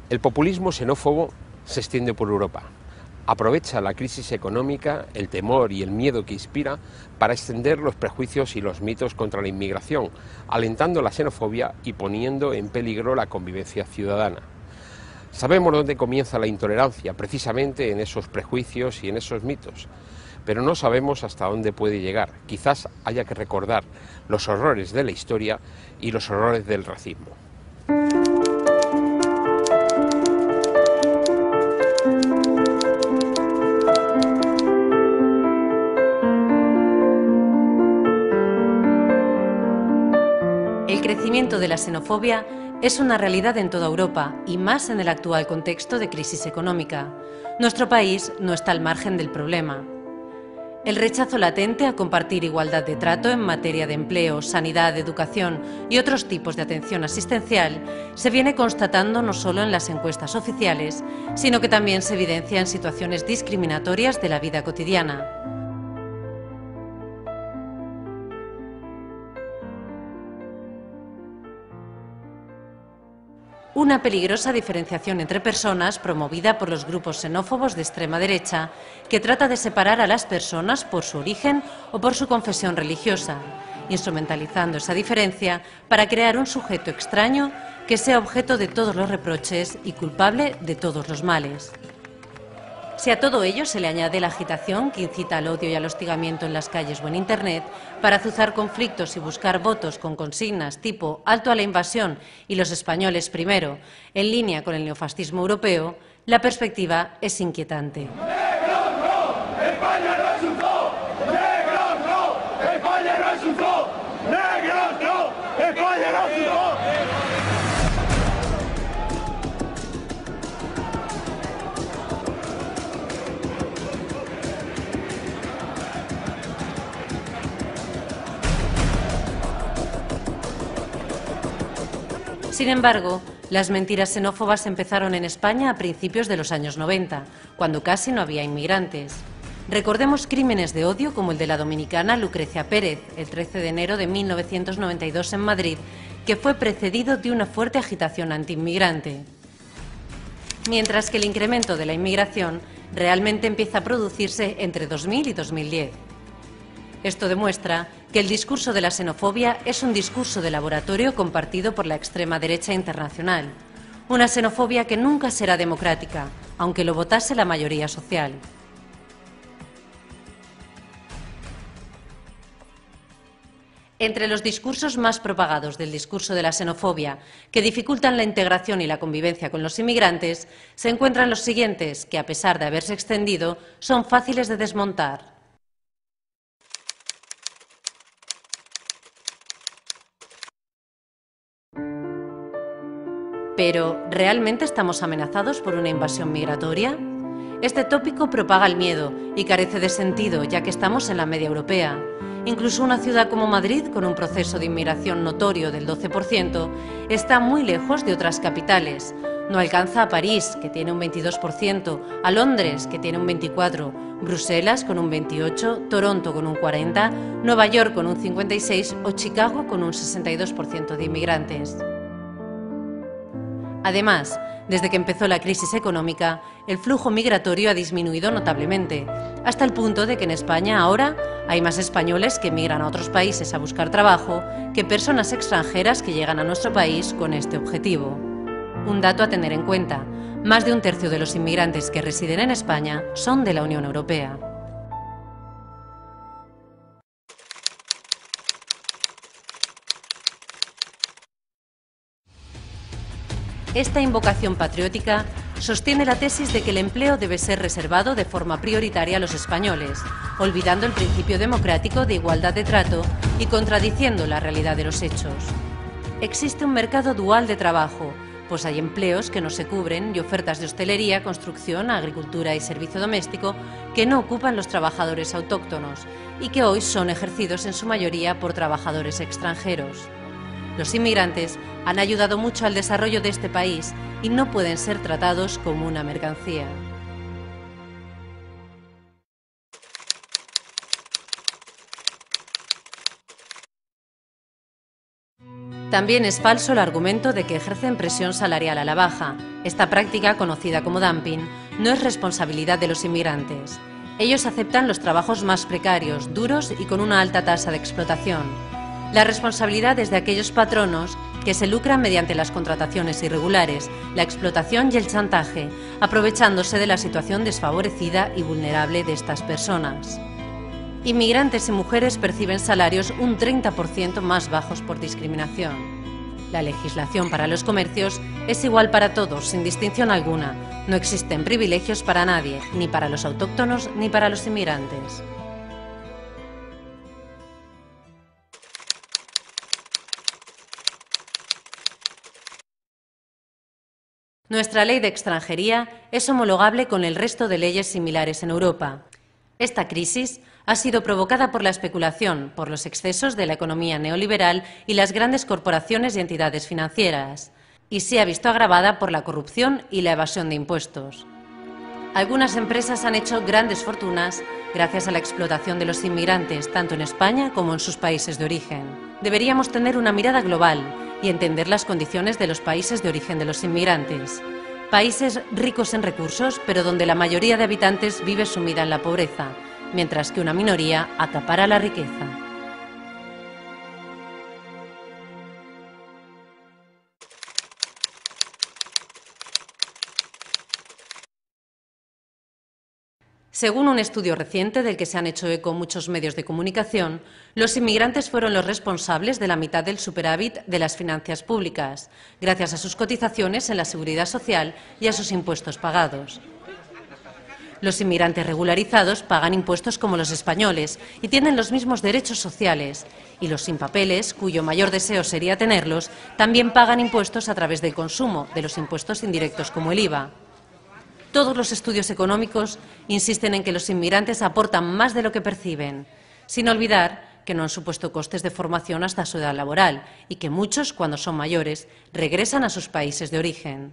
El populismo xenófobo se extiende por Europa. Aprovecha la crisis económica, el temor y el miedo que inspira para extender los prejuicios y los mitos contra la inmigración, alentando la xenofobia y poniendo en peligro la convivencia ciudadana. Sabemos dónde comienza la intolerancia, precisamente en esos prejuicios y en esos mitos, pero no sabemos hasta dónde puede llegar. Quizás haya que recordar los horrores de la historia y los horrores del racismo. El crecimiento de la xenofobia es una realidad en toda Europa y más en el actual contexto de crisis económica. Nuestro país no está al margen del problema. El rechazo latente a compartir igualdad de trato en materia de empleo, sanidad, educación y otros tipos de atención asistencial se viene constatando no solo en las encuestas oficiales, sino que también se evidencia en situaciones discriminatorias de la vida cotidiana. Una peligrosa diferenciación entre personas promovida por los grupos xenófobos de extrema derecha, que trata de separar a las personas por su origen o por su confesión religiosa, instrumentalizando esa diferencia para crear un sujeto extraño que sea objeto de todos los reproches y culpable de todos los males. Si a todo ello se le añade la agitación que incita al odio y al hostigamiento en las calles o en Internet para azuzar conflictos y buscar votos con consignas tipo alto a la invasión y los españoles primero, en línea con el neofascismo europeo, la perspectiva es inquietante. Sin embargo, las mentiras xenófobas empezaron en España a principios de los años 90, cuando casi no había inmigrantes. Recordemos crímenes de odio como el de la dominicana Lucrecia Pérez, el 13 de enero de 1992 en Madrid, que fue precedido de una fuerte agitación antiinmigrante. Mientras que el incremento de la inmigración realmente empieza a producirse entre 2000 y 2010. Esto demuestra que el discurso de la xenofobia es un discurso de laboratorio compartido por la extrema derecha internacional. Una xenofobia que nunca será democrática, aunque lo votase la mayoría social. Entre los discursos más propagados del discurso de la xenofobia, que dificultan la integración y la convivencia con los inmigrantes, se encuentran los siguientes, que a pesar de haberse extendido, son fáciles de desmontar. Pero, ¿realmente estamos amenazados por una invasión migratoria? Este tópico propaga el miedo y carece de sentido, ya que estamos en la media europea. Incluso una ciudad como Madrid, con un proceso de inmigración notorio del 12%, está muy lejos de otras capitales. No alcanza a París, que tiene un 22%, a Londres, que tiene un 24%, Bruselas con un 28%, Toronto con un 40%, Nueva York con un 56% o Chicago con un 62% de inmigrantes. Además, desde que empezó la crisis económica, el flujo migratorio ha disminuido notablemente, hasta el punto de que en España ahora hay más españoles que emigran a otros países a buscar trabajo que personas extranjeras que llegan a nuestro país con este objetivo. Un dato a tener en cuenta: más de un tercio de los inmigrantes que residen en España son de la Unión Europea. Esta invocación patriótica sostiene la tesis de que el empleo debe ser reservado de forma prioritaria a los españoles, olvidando el principio democrático de igualdad de trato y contradiciendo la realidad de los hechos. Existe un mercado dual de trabajo, pues hay empleos que no se cubren y ofertas de hostelería, construcción, agricultura y servicio doméstico que no ocupan los trabajadores autóctonos y que hoy son ejercidos en su mayoría por trabajadores extranjeros. Los inmigrantes han ayudado mucho al desarrollo de este país y no pueden ser tratados como una mercancía. También es falso el argumento de que ejercen presión salarial a la baja. Esta práctica, conocida como dumping, no es responsabilidad de los inmigrantes. Ellos aceptan los trabajos más precarios, duros y con una alta tasa de explotación. La responsabilidad es de aquellos patronos que se lucran mediante las contrataciones irregulares, la explotación y el chantaje, aprovechándose de la situación desfavorecida y vulnerable de estas personas. Inmigrantes y mujeres perciben salarios un 30% más bajos por discriminación. La legislación para los comercios es igual para todos, sin distinción alguna. No existen privilegios para nadie, ni para los autóctonos ni para los inmigrantes. Nuestra ley de extranjería es homologable con el resto de leyes similares en Europa. Esta crisis ha sido provocada por la especulación, por los excesos de la economía neoliberal y las grandes corporaciones y entidades financieras, y se ha visto agravada por la corrupción y la evasión de impuestos. Algunas empresas han hecho grandes fortunas gracias a la explotación de los inmigrantes, tanto en España como en sus países de origen. Deberíamos tener una mirada global y entender las condiciones de los países de origen de los inmigrantes. Países ricos en recursos, pero donde la mayoría de habitantes vive sumida en la pobreza, mientras que una minoría acapara la riqueza. Según un estudio reciente del que se han hecho eco muchos medios de comunicación, los inmigrantes fueron los responsables de la mitad del superávit de las finanzas públicas, gracias a sus cotizaciones en la seguridad social y a sus impuestos pagados. Los inmigrantes regularizados pagan impuestos como los españoles y tienen los mismos derechos sociales, y los sin papeles, cuyo mayor deseo sería tenerlos, también pagan impuestos a través del consumo, de los impuestos indirectos como el IVA. Todos los estudios económicos insisten en que los inmigrantes aportan más de lo que perciben, sin olvidar que no han supuesto costes de formación hasta su edad laboral y que muchos, cuando son mayores, regresan a sus países de origen.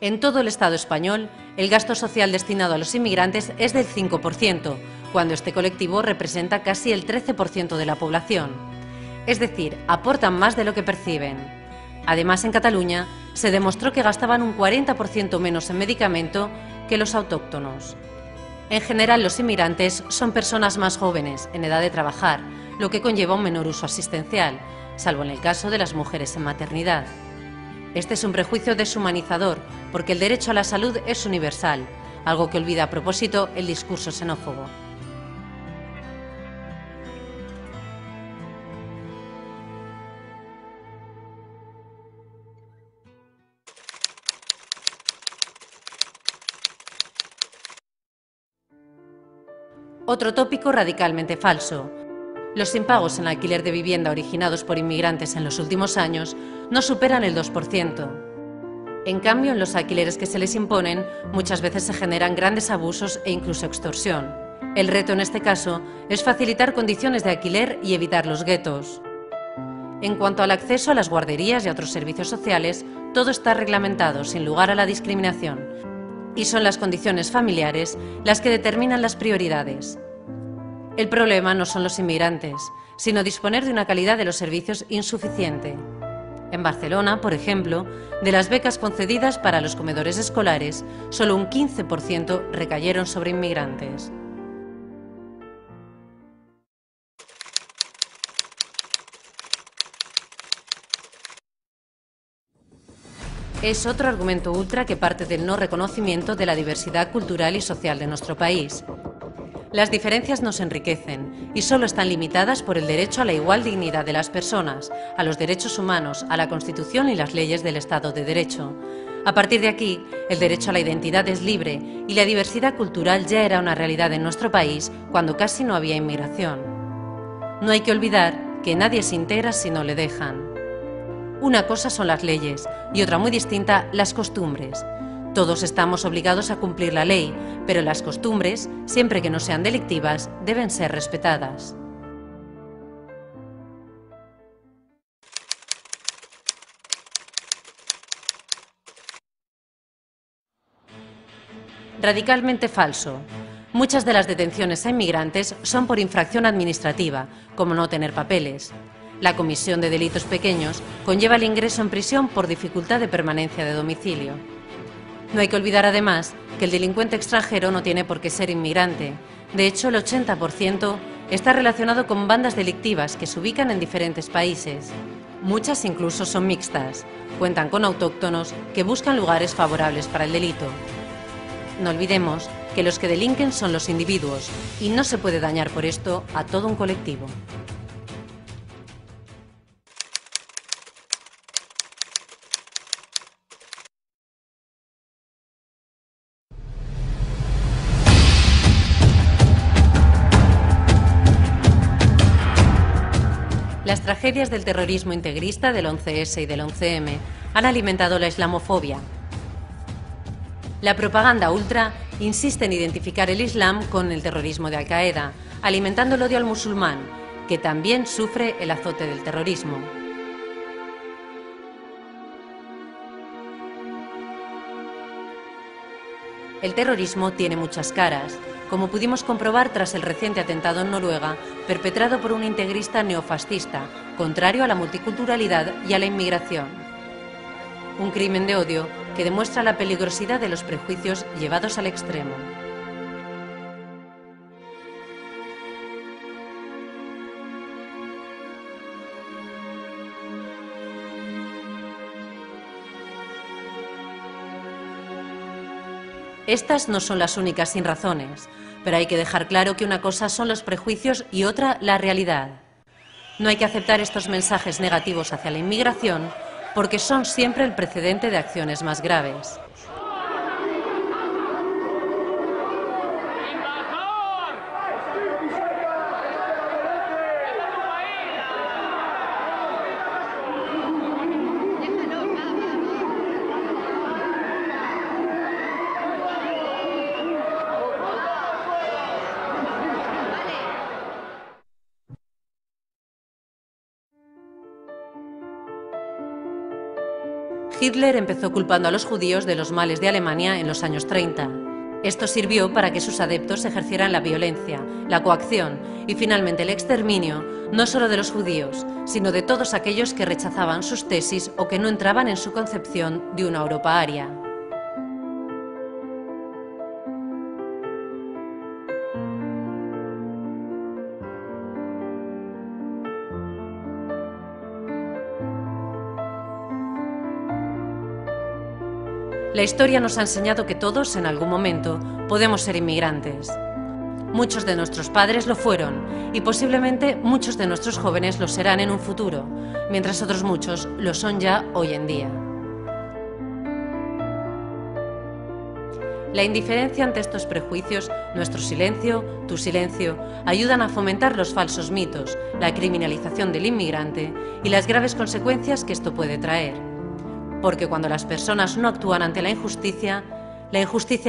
En todo el Estado español, el gasto social destinado a los inmigrantes es del 5%, cuando este colectivo representa casi el 13% de la población. Es decir, aportan más de lo que perciben. Además, en Cataluña se demostró que gastaban un 40% menos en medicamento que los autóctonos. En general, los inmigrantes son personas más jóvenes, en edad de trabajar, lo que conlleva un menor uso asistencial, salvo en el caso de las mujeres en maternidad. Este es un prejuicio deshumanizador, porque el derecho a la salud es universal, algo que olvida a propósito el discurso xenófobo. Otro tópico radicalmente falso. Los impagos en alquiler de vivienda originados por inmigrantes en los últimos años no superan el 2%. En cambio, en los alquileres que se les imponen, muchas veces se generan grandes abusos e incluso extorsión. El reto en este caso es facilitar condiciones de alquiler y evitar los guetos. En cuanto al acceso a las guarderías y a otros servicios sociales, todo está reglamentado sin lugar a la discriminación. Y son las condiciones familiares las que determinan las prioridades. El problema no son los inmigrantes, sino disponer de una calidad de los servicios insuficiente. En Barcelona, por ejemplo, de las becas concedidas para los comedores escolares, solo un 15% recayeron sobre inmigrantes. Es otro argumento ultra que parte del no reconocimiento de la diversidad cultural y social de nuestro país. Las diferencias nos enriquecen y solo están limitadas por el derecho a la igual dignidad de las personas, a los derechos humanos, a la Constitución y las leyes del Estado de Derecho. A partir de aquí, el derecho a la identidad es libre y la diversidad cultural ya era una realidad en nuestro país cuando casi no había inmigración. No hay que olvidar que nadie se integra si no le dejan. Una cosa son las leyes y otra muy distinta, las costumbres. Todos estamos obligados a cumplir la ley, pero las costumbres, siempre que no sean delictivas, deben ser respetadas. Radicalmente falso. Muchas de las detenciones a inmigrantes son por infracción administrativa, como no tener papeles. La comisión de delitos pequeños conlleva el ingreso en prisión por dificultad de permanencia de domicilio. No hay que olvidar además que el delincuente extranjero no tiene por qué ser inmigrante. De hecho, el 80% está relacionado con bandas delictivas que se ubican en diferentes países. Muchas incluso son mixtas. Cuentan con autóctonos que buscan lugares favorables para el delito. No olvidemos que los que delinquen son los individuos y no se puede dañar por esto a todo un colectivo. Las tragedias del terrorismo integrista del 11S y del 11M han alimentado la islamofobia. La propaganda ultra insiste en identificar el Islam con el terrorismo de Al-Qaeda, alimentando el odio al musulmán, que también sufre el azote del terrorismo. El terrorismo tiene muchas caras, como pudimos comprobar tras el reciente atentado en Noruega, perpetrado por un integrista neofascista, contrario a la multiculturalidad y a la inmigración. Un crimen de odio que demuestra la peligrosidad de los prejuicios llevados al extremo. Estas no son las únicas sinrazones, pero hay que dejar claro que una cosa son los prejuicios y otra la realidad. No hay que aceptar estos mensajes negativos hacia la inmigración porque son siempre el precedente de acciones más graves. Hitler empezó culpando a los judíos de los males de Alemania en los años 30. Esto sirvió para que sus adeptos ejercieran la violencia, la coacción y finalmente el exterminio, no solo de los judíos, sino de todos aquellos que rechazaban sus tesis o que no entraban en su concepción de una Europa aria. La historia nos ha enseñado que todos, en algún momento, podemos ser inmigrantes. Muchos de nuestros padres lo fueron y posiblemente muchos de nuestros jóvenes lo serán en un futuro, mientras otros muchos lo son ya hoy en día. La indiferencia ante estos prejuicios, nuestro silencio, tu silencio, ayudan a fomentar los falsos mitos, la criminalización del inmigrante y las graves consecuencias que esto puede traer. Porque cuando las personas no actúan ante la injusticia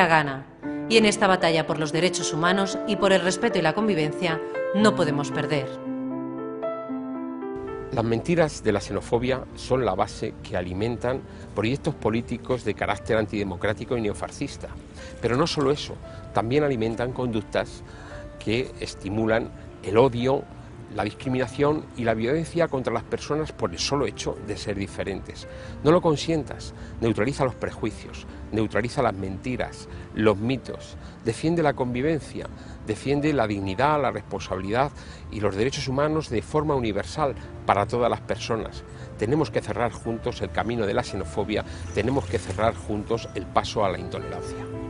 gana. Y en esta batalla por los derechos humanos y por el respeto y la convivencia no podemos perder. Las mentiras de la xenofobia son la base que alimentan proyectos políticos de carácter antidemocrático y neofascista. Pero no solo eso, también alimentan conductas que estimulan el odio, la discriminación y la violencia contra las personas por el solo hecho de ser diferentes. No lo consientas, neutraliza los prejuicios, neutraliza las mentiras, los mitos, defiende la convivencia, defiende la dignidad, la responsabilidad y los derechos humanos de forma universal para todas las personas. Tenemos que cerrar juntos el camino de la xenofobia, tenemos que cerrar juntos el paso a la intolerancia.